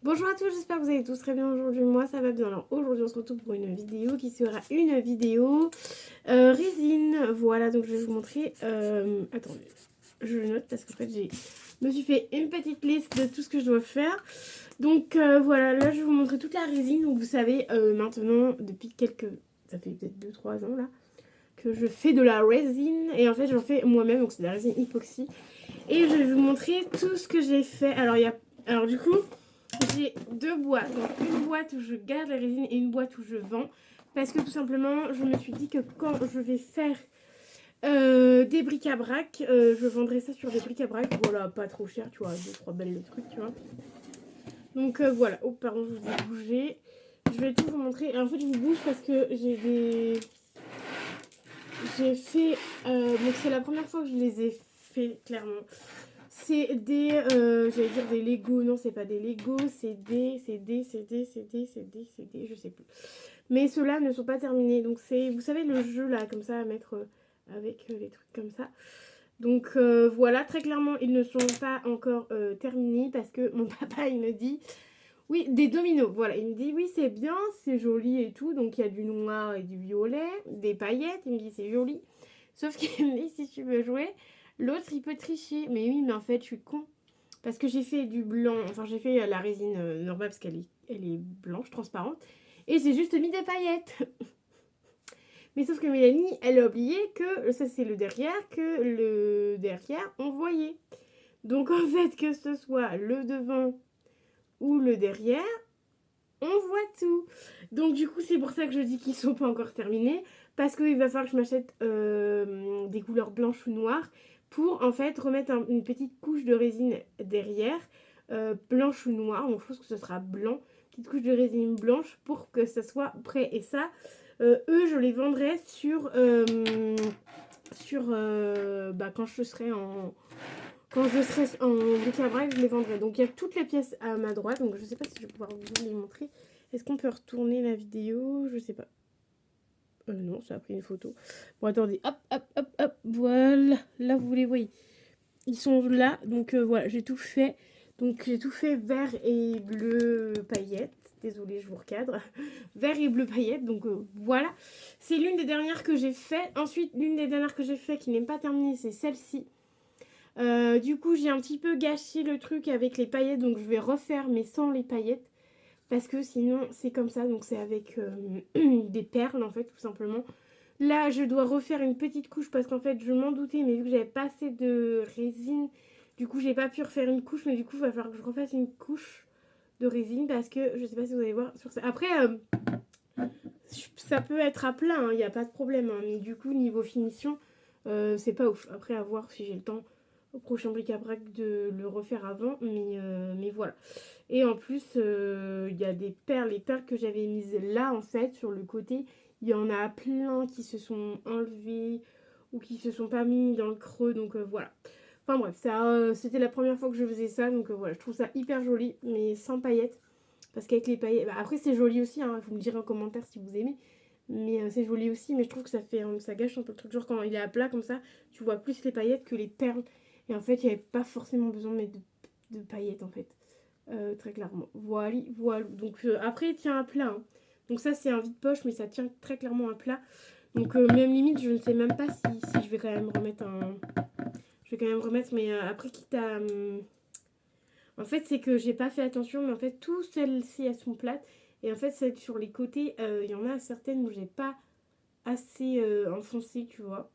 Bonjour à tous, j'espère que vous allez tous très bien aujourd'hui. Moi ça va bien. Alors aujourd'hui on se retrouve pour une vidéo qui sera une vidéo résine. Voilà, donc je vais vous montrer. Attendez, je le note parce qu'en fait je me suis fait une petite liste de tout ce que je dois faire. Donc voilà, là je vais vous montrer toute la résine. Donc vous savez maintenant depuis ça fait peut-être 2-3 ans là que je fais de la résine. Et en fait j'en fais moi-même, donc c'est de la résine époxy. Et je vais vous montrer tout ce que j'ai fait. Alors du coup, j'ai deux boîtes. Donc une boîte où je garde la résine et une boîte où je vends. Parce que tout simplement, je me suis dit que quand je vais faire des bric-à-brac, je vendrai ça sur des bric-à-brac. Voilà, pas trop cher, tu vois, 2-3 belles trucs, tu vois. Donc voilà. Oh, pardon, je vous ai bougé. Je vais tout vous montrer. Et en fait, je vous bouge parce que j'ai fait... donc c'est la première fois que je les ai fait, clairement. C'est des, j'allais dire des Lego, non c'est pas des Lego, c'est des, je sais plus. Mais ceux-là ne sont pas terminés, donc c'est, vous savez le jeu là, comme ça à mettre avec les trucs comme ça. Donc voilà, très clairement ils ne sont pas encore terminés parce que mon papa il me dit, oui des dominos, voilà, il me dit oui c'est bien, c'est joli et tout, donc il y a du noir et du violet, des paillettes, il me dit c'est joli. Sauf qu'il me dit si tu veux jouer, l'autre il peut tricher. Mais oui, mais en fait je suis con. Parce que j'ai fait du blanc, enfin j'ai fait la résine normale parce qu'elle est blanche, transparente. Et j'ai juste mis des paillettes. Mais sauf que Mélanie, elle a oublié que ça c'est le derrière, que le derrière on voyait. Donc en fait que ce soit le devant ou le derrière, on voit tout. Donc du coup c'est pour ça que je dis qu'ils sont pas encore terminés. Parce qu'il va falloir que je m'achète des couleurs blanches ou noires pour en fait remettre une petite couche de résine derrière, blanche ou noire. Donc je pense que ce sera blanc. Petite couche de résine blanche pour que ça soit prêt. Et ça, eux je les vendrai quand je serai en... Quand je serai en bric-à-brac, je les vendrai. Donc il y a toutes les pièces à ma droite. Donc je sais pas si je vais pouvoir vous les montrer. Est-ce qu'on peut retourner la vidéo? Je sais pas. Non, ça a pris une photo. Bon, attendez. Hop, hop, hop, hop. Voilà. Là, vous les voyez. Ils sont là. Donc voilà, j'ai tout fait. Donc j'ai tout fait vert et bleu paillettes. Désolée, je vous recadre. Vert et bleu paillettes. Donc voilà. C'est l'une des dernières que j'ai fait. Ensuite, l'une des dernières que j'ai fait qui n'est pas terminée, c'est celle-ci. Du coup, j'ai un petit peu gâché le truc avec les paillettes. Donc je vais refaire, mais sans les paillettes. Parce que sinon, c'est comme ça. Donc c'est avec des perles, en fait, tout simplement. Là, je dois refaire une petite couche parce qu'en fait, je m'en doutais, mais vu que j'avais pas assez de résine, du coup, j'ai pas pu refaire une couche, mais du coup, il va falloir que je refasse une couche de résine parce que je sais pas si vous allez voir sur ça. Après, ça peut être à plat, il n'y a pas de problème, hein, mais du coup, niveau finition, c'est pas ouf. Après, à voir si j'ai le temps au prochain bric-à-brac de le refaire avant, mais voilà. Et en plus, il y a des perles, les perles que j'avais mises là, en fait, sur le côté, il y en a plein qui se sont enlevés ou qui se sont pas mis dans le creux, donc voilà. Enfin bref, c'était la première fois que je faisais ça, donc voilà, je trouve ça hyper joli, mais sans paillettes. Parce qu'avec les paillettes, bah, après c'est joli aussi, hein, vous me direz en commentaire si vous aimez. Mais c'est joli aussi, mais je trouve que ça gâche un peu le truc. Genre quand il est à plat comme ça, tu vois plus les paillettes que les perles. Et en fait, il n'y avait pas forcément besoin de mettre de paillettes en fait. Très clairement. Voilà, voilà. Donc après, il tient à plat, hein. Donc ça, c'est un vide-poche, mais ça tient très clairement à plat. Donc même limite, je ne sais même pas si je vais quand même remettre un... Je vais quand même remettre, mais après, quitte à... En fait, c'est que j'ai pas fait attention, mais en fait, toutes celles-ci, elles sont plates. Et en fait, celles sur les côtés, il y en a certaines où j'ai pas assez enfoncé, tu vois.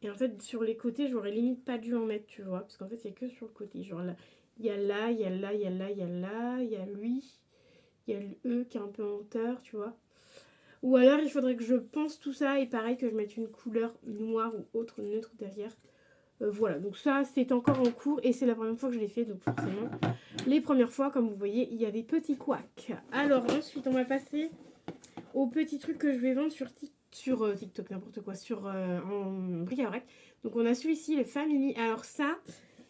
Et en fait, sur les côtés, j'aurais limite pas dû en mettre, tu vois. Parce qu'en fait, c'est que sur le côté. Genre là, il y a là, il y a là, il y a là, il y a là, il y a lui, il y a le E qui est un peu en hauteur, tu vois. Ou alors, il faudrait que je pense tout ça et pareil que je mette une couleur noire ou autre neutre derrière. Voilà, donc ça, c'est encore en cours et c'est la première fois que je l'ai fait, donc forcément, les premières fois, comme vous voyez, il y a des petits couacs. Alors ensuite, on va passer aux petits trucs que je vais vendre sur TikTok, n'importe quoi, en bric-à-brac. Donc on a celui-ci, le Family. Alors ça,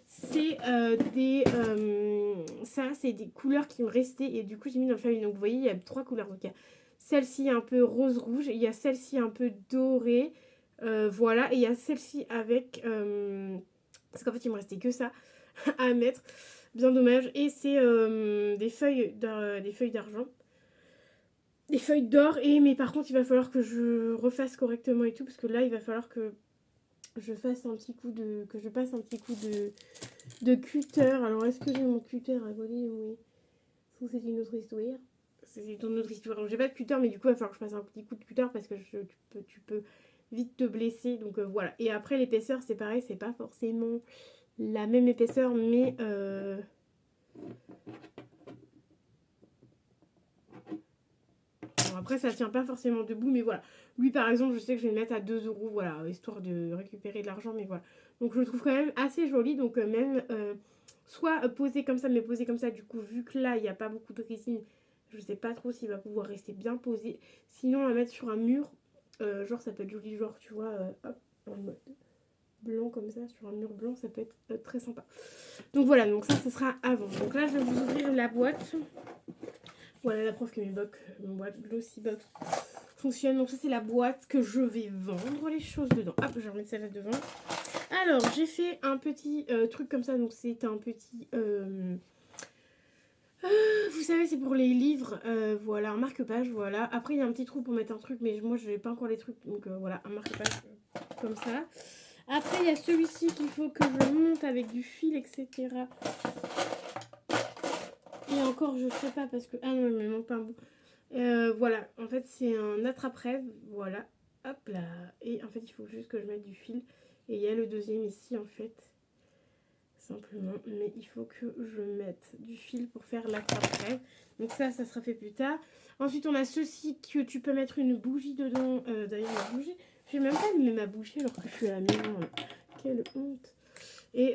c'est des couleurs qui me restaient et du coup j'ai mis dans le Family. Donc vous voyez, il y a 3 couleurs. Donc il y a celle-ci un peu rose-rouge, il y a celle-ci un peu dorée, voilà, et il y a celle-ci avec... parce qu'en fait il me restait que ça à mettre. bien dommage. Et c'est des feuilles d'argent. Des feuilles d'or. Mais par contre, il va falloir que je refasse correctement et tout. Parce que là, il va falloir que je fasse un petit coup de... que je passe un petit coup de cutter. Alors, est-ce que j'ai mon cutter à côté? Oui. Ou c'est une autre histoire. C'est une autre histoire. Donc, j'ai pas de cutter, mais du coup, il va falloir que je fasse un petit coup de cutter parce que tu peux vite te blesser. Donc, voilà. Et après, l'épaisseur, c'est pareil. C'est pas forcément la même épaisseur, mais... Bon, après, ça tient pas forcément debout, mais voilà. Lui, par exemple, je sais que je vais le mettre à 2 euros, voilà, histoire de récupérer de l'argent, mais voilà. Donc, je le trouve quand même assez joli. Donc, même soit posé comme ça, mais posé comme ça, du coup, vu que là, il n'y a pas beaucoup de résine, je sais pas trop s'il va pouvoir rester bien posé. Sinon, on va mettre sur un mur, genre, ça peut être joli, genre, tu vois, hop, en mode blanc comme ça, sur un mur blanc, ça peut être très sympa. Donc, voilà, donc ça, ce sera avant. Donc là, je vais vous ouvrir la boîte. Voilà la preuve que mon boîte Glossybox fonctionne. Donc ça c'est la boîte que je vais vendre les choses dedans. Hop, je vais remettre celle-là devant. Alors j'ai fait un petit truc comme ça. Donc c'est un petit... vous savez c'est pour les livres. Voilà, un marque-page. Voilà. Après il y a un petit trou pour mettre un truc. Mais moi je n'ai pas encore les trucs. Donc voilà, un marque-page comme ça. Après il y a celui-ci qu'il faut que je monte avec du fil, etc. Et encore, je sais pas parce que... Ah non, il me manque pas un bout. Voilà, en fait, c'est un attrape-rêve. Voilà, hop là. Et en fait, il faut juste que je mette du fil. Et il y a le deuxième ici, en fait. Simplement. Mais il faut que je mette du fil pour faire l'attrape-rêve. Donc ça sera fait plus tard. Ensuite, on a ceci que tu peux mettre une bougie dedans. D'ailleurs, la bougie... J'ai même pas allumé ma bougie alors que je suis à la maison. Quelle honte. Et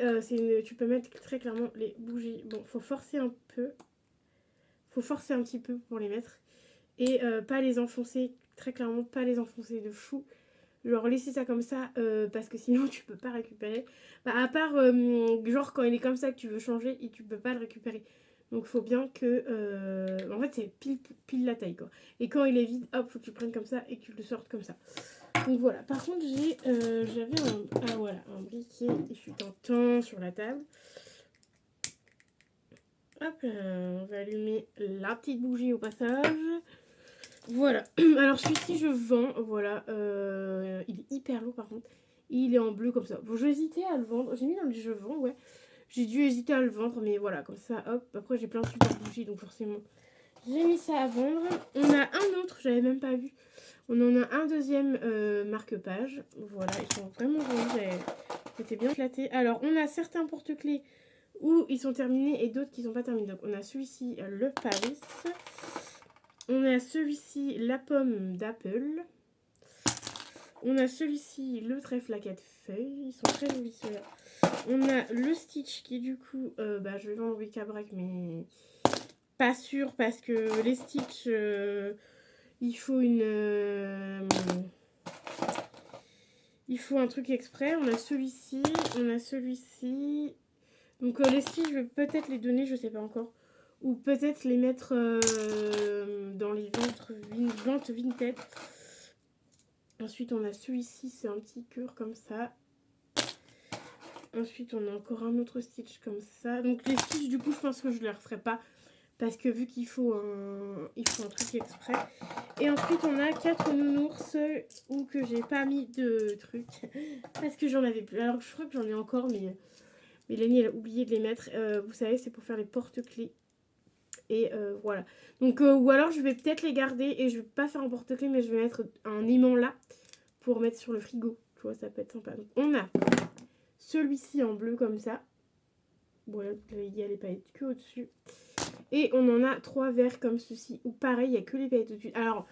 tu peux mettre très clairement les bougies. Bon, faut forcer un peu. Faut forcer un petit peu pour les mettre. Et pas les enfoncer, très clairement, pas les enfoncer de fou. Genre laisser ça comme ça, parce que sinon tu peux pas récupérer. Bah, à part, genre quand il est comme ça que tu veux changer et tu peux pas le récupérer. Donc faut bien que... en fait c'est pile la taille quoi. Et quand il est vide, hop, faut que tu prennes comme ça et que tu le sortes comme ça. Donc voilà, par contre j'avais un briquet, il fut un temps sur la table. Hop, on va allumer la petite bougie au passage. Voilà, alors celui-ci je vends, voilà, il est hyper lourd par contre, il est en bleu comme ça. Bon, j'ai hésité à le vendre, j'ai mis dans le je vends, ouais, j'ai dû hésiter à le vendre, mais voilà, comme ça, hop, après j'ai plein de super bougies, donc forcément, j'ai mis ça à vendre. On a un autre, j'avais même pas vu, on en a un deuxième marque-page, voilà, ils sont vraiment jolis, j'étais bien flattée. Alors, on a certains porte-clés où ils sont terminés et d'autres qui sont pas terminés, donc on a celui-ci, le Paris. On a celui-ci, la pomme d'Apple. On a celui-ci, le trèfle à 4 feuilles. Ils sont très jolis ceux-là. On a le Stitch qui du coup, je vais vendre bric-à-brac, mais pas sûr parce que les Stitch, il faut il faut un truc exprès. On a celui-ci, Donc les Stitch, je vais peut-être les donner, je sais pas encore. Ou peut-être les mettre dans les ventes vintage. Ensuite, on a celui-ci, c'est un petit cœur comme ça. Ensuite, on a encore un autre Stitch comme ça. Donc les Stitch, du coup, je pense que je ne les referai pas. Parce que vu qu'il faut un truc exprès. Et ensuite, on a 4 nounours où que j'ai pas mis de trucs. Parce que j'en avais plus. Alors, je crois que j'en ai encore, mais Mélanie, elle a oublié de les mettre. Vous savez, c'est pour faire les porte-clés. Et voilà. Donc, ou alors, je vais peut-être les garder et je vais pas faire un porte-clés, mais je vais mettre un aimant là pour mettre sur le frigo. Tu vois, ça peut être sympa. Donc, on a celui-ci en bleu comme ça. Voilà, il y a les paillettes que au-dessus. Et on en a 3 verts comme ceci. Où pareil, il n'y a que les paillettes au-dessus. Alors,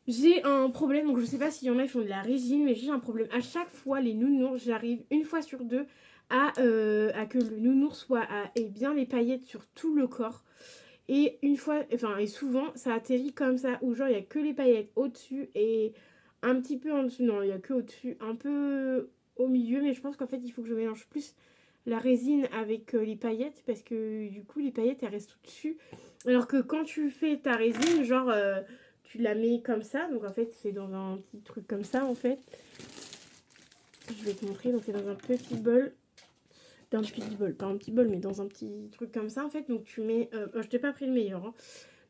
j'ai un problème. Donc, je sais pas s'il y en a qui font de la résine. Mais j'ai un problème. À chaque fois, les nounours, j'arrive une fois sur deux à que le nounours ait bien les paillettes sur tout le corps. Et une fois, enfin, et souvent, ça atterrit comme ça. Où genre, il n'y a que les paillettes au-dessus et un petit peu en dessous. Non, il n'y a que au-dessus. Un peu au milieu. Mais je pense qu'en fait, il faut que je mélange plus la résine avec les paillettes parce que du coup les paillettes elles restent au-dessus alors que quand tu fais ta résine genre tu la mets comme ça, donc en fait c'est dans un petit truc comme ça en fait, je vais te montrer, donc c'est dans un petit bol d'un petit bol, pas un petit bol, mais dans un petit truc comme ça, en fait. Donc tu mets, je t'ai pas pris le meilleur, hein.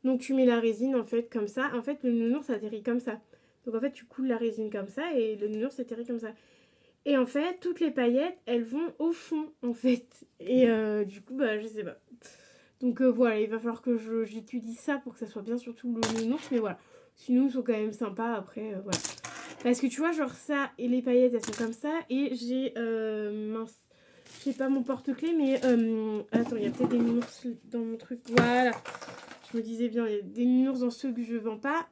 Donc tu mets la résine, en fait, comme ça. En fait, le nounours atterrit comme ça. Donc en fait, tu coules la résine comme ça et le nounours atterrit comme ça. Et en fait, toutes les paillettes, elles vont au fond, en fait. Et du coup, bah, je sais pas. Donc voilà, il va falloir que j'étudie ça pour que ça soit bien, surtout le nounours. Mais voilà, sinon, ils sont quand même sympas. Après, voilà. Parce que tu vois, genre ça et les paillettes, elles sont comme ça. Et j'ai, mince, je sais pas mon porte-clés, mais attends, il y a peut-être des nounours dans mon truc. Voilà, je me disais bien, il y a des nounours dans ceux que je vends pas.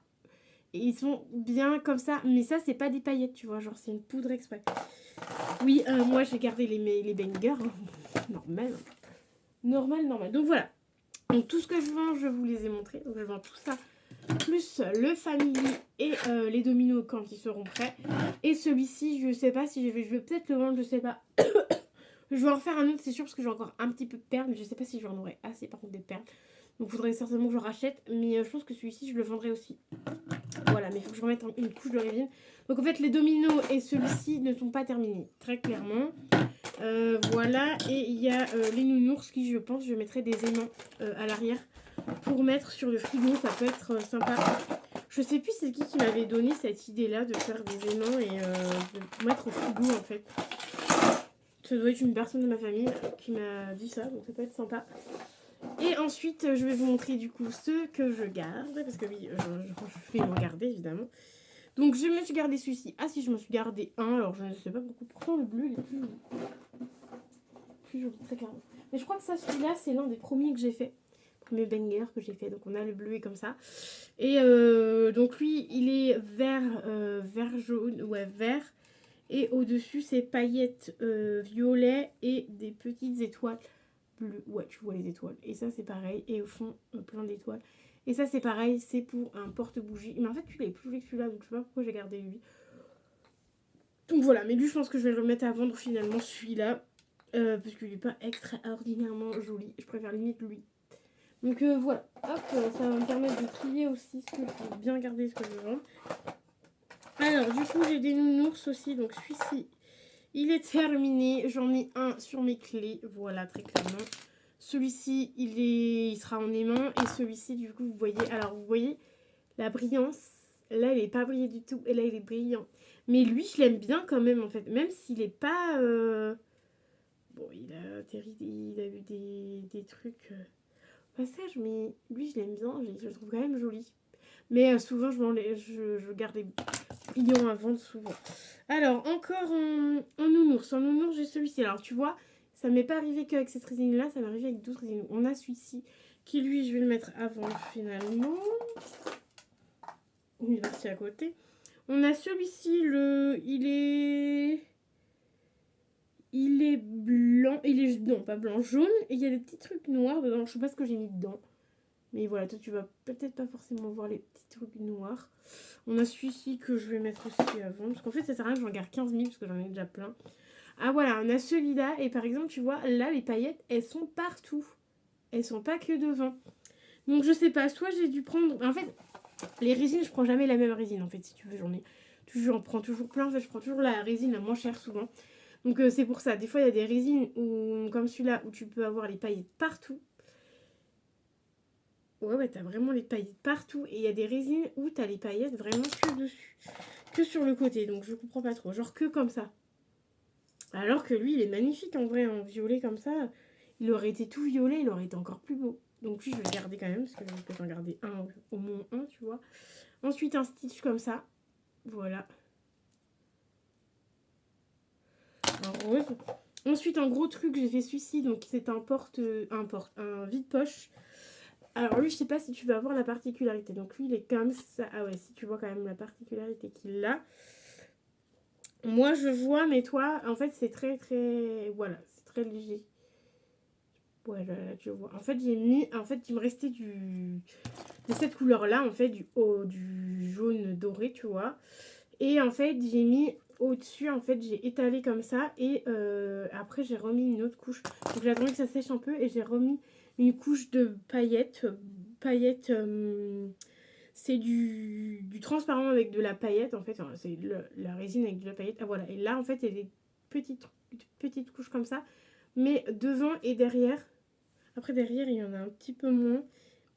Et ils sont bien comme ça. Mais ça, c'est pas des paillettes, tu vois. Genre, c'est une poudre exprès. Oui, moi, j'ai gardé les bangers. Hein. Normal. Normal. Donc voilà. Donc tout ce que je vends, je vous les ai montrés. Donc je vends tout ça. Plus le Family et les dominos quand ils seront prêts. Et celui-ci, je sais pas si je vais peut-être le vendre, je sais pas. Je vais en faire un autre, c'est sûr, parce que j'ai encore un petit peu de perles. Mais je sais pas si j'en aurai assez, par contre, des perles. Donc il faudrait certainement que je rachète. Mais je pense que celui-ci, je le vendrai aussi. Voilà, mais il faut que je remette une couche de résine. Donc en fait, les dominos et celui-ci ne sont pas terminés, très clairement. Voilà, et il y a les nounours qui, je pense, je mettrai des aimants à l'arrière pour mettre sur le frigo. Ça peut être sympa. Je sais plus c'est qui m'avait donné cette idée-là de faire des aimants et de mettre au frigo, en fait. Ça doit être une personne de ma famille qui m'a dit ça, donc ça peut être sympa. Et ensuite, je vais vous montrer du coup ceux que je garde, parce que oui, je vais m'en garder évidemment. Donc je me suis gardé celui-ci. Ah si, je me suis gardé un, alors je ne sais pas pourquoi. Pourtant le bleu il est plus joli, très clairement. Mais je crois que ça, celui-là, c'est l'un des premiers que j'ai fait. Premier banger que j'ai fait. Donc on a le bleu et comme ça. Et donc lui, il est vert jaune, ouais vert. Et au-dessus, c'est paillettes violet et des petites étoiles bleues. Ouais, tu vois les étoiles. Et ça, c'est pareil. Et au fond, plein d'étoiles. Et ça, c'est pareil, c'est pour un porte-bougie. Mais en fait, tu l'as plus joli que celui-là, donc je sais pas pourquoi j'ai gardé lui. Donc voilà, mais lui, je pense que je vais le remettre à vendre finalement, celui-là. Parce qu'il n'est pas extraordinairement joli. Je préfère limite lui. Donc voilà, hop, ça va me permettre de trier aussi ce que je veux bien garder, ce que je veux vendre. Alors, du coup, j'ai des nounours aussi. Donc celui-ci, il est terminé. J'en ai un sur mes clés. Voilà, très clairement. Celui-ci, il sera en aimant. Et celui-ci, du coup, vous voyez. Alors, vous voyez la brillance. Là, il n'est pas brillé du tout. Et là, il est brillant. Mais lui, je l'aime bien quand même, en fait. Même s'il n'est pas... Bon, il a atterri, il a eu des trucs... Passage, mais lui, je l'aime bien. Je le trouve quand même joli. Mais souvent, je garde les brillants à vendre souvent. Alors, encore en nounours. En nounours, j'ai celui-ci. Alors, tu vois, ça m'est pas arrivé qu'avec cette résine-là. Ça m'est arrivé avec d'autres résines. On a celui-ci qui, lui, je vais le mettre à vendre finalement. Il est parti à côté. On a celui-ci, il est blanc, non pas blanc, jaune, et il y a des petits trucs noirs dedans, je sais pas ce que j'ai mis dedans. Mais voilà, toi tu vas peut-être pas forcément voir les petits trucs noirs. On a celui-ci que je vais mettre aussi à vendre, parce qu'en fait ça sert à rien que j'en garde 15 000, parce que j'en ai déjà plein. Ah voilà, on a celui-là, et par exemple tu vois, là les paillettes, elles sont partout. Elles sont pas que devant. Donc je sais pas, soit j'ai dû prendre... En fait, les résines, je prends jamais la même résine, en fait, si tu veux, j'en prends toujours plein, en fait, je prends toujours la résine la moins chère souvent. Donc c'est pour ça. Des fois, il y a des résines comme celui-là où tu peux avoir les paillettes partout. Ouais, t'as vraiment les paillettes partout. Et il y a des résines où t'as les paillettes vraiment que dessus. Que sur le côté. Donc je comprends pas trop. Genre que comme ça. Alors que lui, il est magnifique en vrai, en violet comme ça. Il aurait été tout violet, il aurait été encore plus beau. Donc lui, je vais le garder quand même. Parce que je peux en garder un, au moins un, tu vois. Ensuite, un stitch comme ça. Voilà. En rose. Ensuite, un gros truc, j'ai fait celui-ci. Donc, c'est un vide-poche. Alors, lui, je sais pas si tu vas avoir la particularité. Donc, lui, il est comme ça. Ah ouais, si tu vois quand même la particularité qu'il a. Moi, je vois, mais toi, en fait, c'est très, très... Voilà, c'est très léger. Voilà, là, tu vois. En fait, j'ai mis... En fait, il me restait de cette couleur-là, en fait, du jaune doré, tu vois. Et en fait, j'ai mis au-dessus, en fait, j'ai étalé comme ça. Et après, j'ai remis une autre couche. Donc, j'ai attendu que ça sèche un peu et j'ai remis une couche de paillettes. C'est du transparent avec de la paillette, en fait. Enfin, c'est la résine avec de la paillette. Ah, voilà. Et là, en fait, il y a des petites couches comme ça mais devant et derrière. Après derrière il y en a un petit peu moins,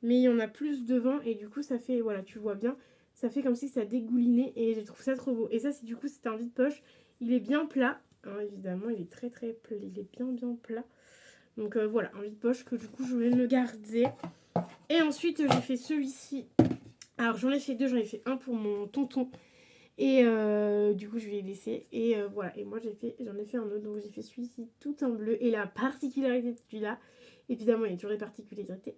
mais il y en a plus devant et du coup ça fait, voilà, tu vois bien, ça fait comme si ça dégoulinait et je trouve ça trop beau. Et ça c'est du coup c'est un vide-poche, il est bien plat, hein, évidemment il est très plat, il est bien plat. Donc voilà, un vide-poche que du coup je voulais me garder. Et ensuite j'ai fait celui-ci. Alors j'en ai fait deux, j'en ai fait un pour mon tonton. Et du coup je lui ai laissé. Et voilà, et moi j'en ai fait un autre. Donc j'ai fait celui-ci tout en bleu. Et la particularité de celui-là, évidemment il y a toujours des particularités.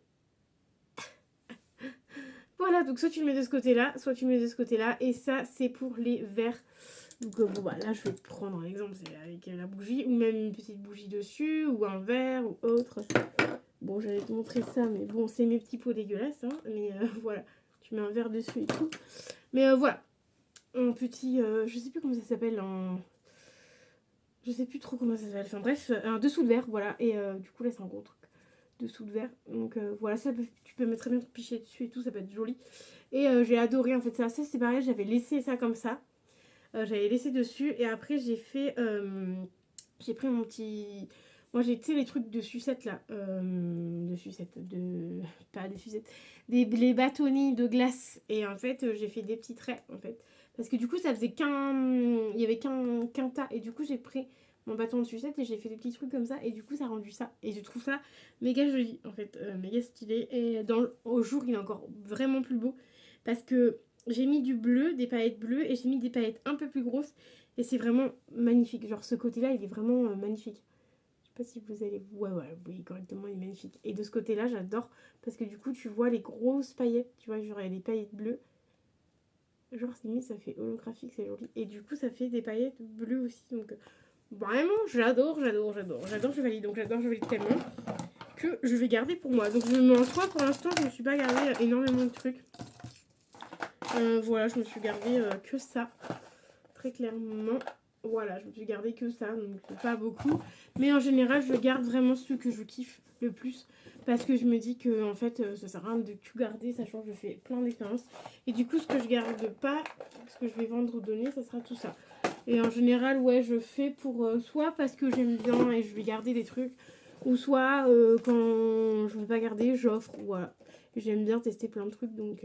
Voilà, donc soit tu le mets de ce côté-là, soit tu le mets de ce côté-là. Et ça c'est pour les verres. Donc bon bah là je vais prendre un exemple, c'est avec la bougie. Ou même une petite bougie dessus, ou un verre, ou autre. Bon, j'allais te montrer ça, mais bon, c'est mes petits pots dégueulasses, hein, mais voilà, tu mets un verre dessus et tout. Mais voilà, un petit, je sais plus comment ça s'appelle, je sais plus trop comment ça s'appelle, enfin bref, un dessous de verre, voilà, et du coup là c'est un gros truc, dessous de verre, donc voilà, ça tu peux mettre très bien ton pichet dessus et tout, ça peut être joli. Et j'ai adoré en fait ça c'est pareil, j'avais laissé ça comme ça, j'avais laissé dessus, et après j'ai pris mon petit... Moi j'ai, tu sais, les trucs de sucette là. De sucette, de... Pas des sucettes. Les bâtonnets de glace. Et en fait, j'ai fait des petits traits, en fait. Parce que du coup, ça faisait Il y avait qu'un tas. Et du coup, j'ai pris mon bâton de sucette et j'ai fait des petits trucs comme ça. Et du coup, ça a rendu ça. Et je trouve ça méga joli, en fait. Méga stylé. Et au jour, il est encore vraiment plus beau. Parce que j'ai mis du bleu, des paillettes bleues. Et j'ai mis des paillettes un peu plus grosses. Et c'est vraiment magnifique. Genre ce côté-là, il est vraiment magnifique. Je sais pas si vous allez... Ouais, vous voyez correctement, il est magnifique. Et de ce côté-là, j'adore. Parce que du coup, tu vois les grosses paillettes. Tu vois, genre il y a des paillettes bleues. Genre, limite, ça fait holographique, c'est joli. Et du coup, ça fait des paillettes bleues aussi. Donc, vraiment, j'adore, je valide. Donc, je valide tellement que je vais garder pour moi. Donc, je me mange pas pour l'instant. Je me suis pas gardé énormément de trucs. Voilà, je me suis gardé que ça. Très clairement. Voilà, je me suis gardé que ça, donc pas beaucoup. Mais en général, je garde vraiment ceux que je kiffe le plus. Parce que je me dis que en fait, ça sert à rien de tout garder, sachant que je fais plein d'expériences. Et du coup, ce que je garde pas, ce que je vais vendre ou donner, ça sera tout ça. Et en général, ouais, je fais pour soit parce que j'aime bien et je vais garder des trucs, ou soit quand je veux pas garder, j'offre, voilà. J'aime bien tester plein de trucs, donc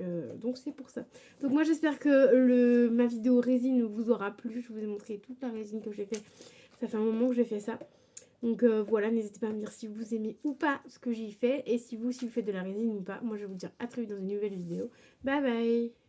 c'est pour ça. Donc moi j'espère que ma vidéo résine vous aura plu. Je vous ai montré toute la résine que j'ai fait. Ça fait un moment que j'ai fait ça. Donc voilà, n'hésitez pas à me dire si vous aimez ou pas ce que j'ai fait. Et si vous faites de la résine ou pas. Moi je vais vous dire à très vite dans une nouvelle vidéo. Bye bye.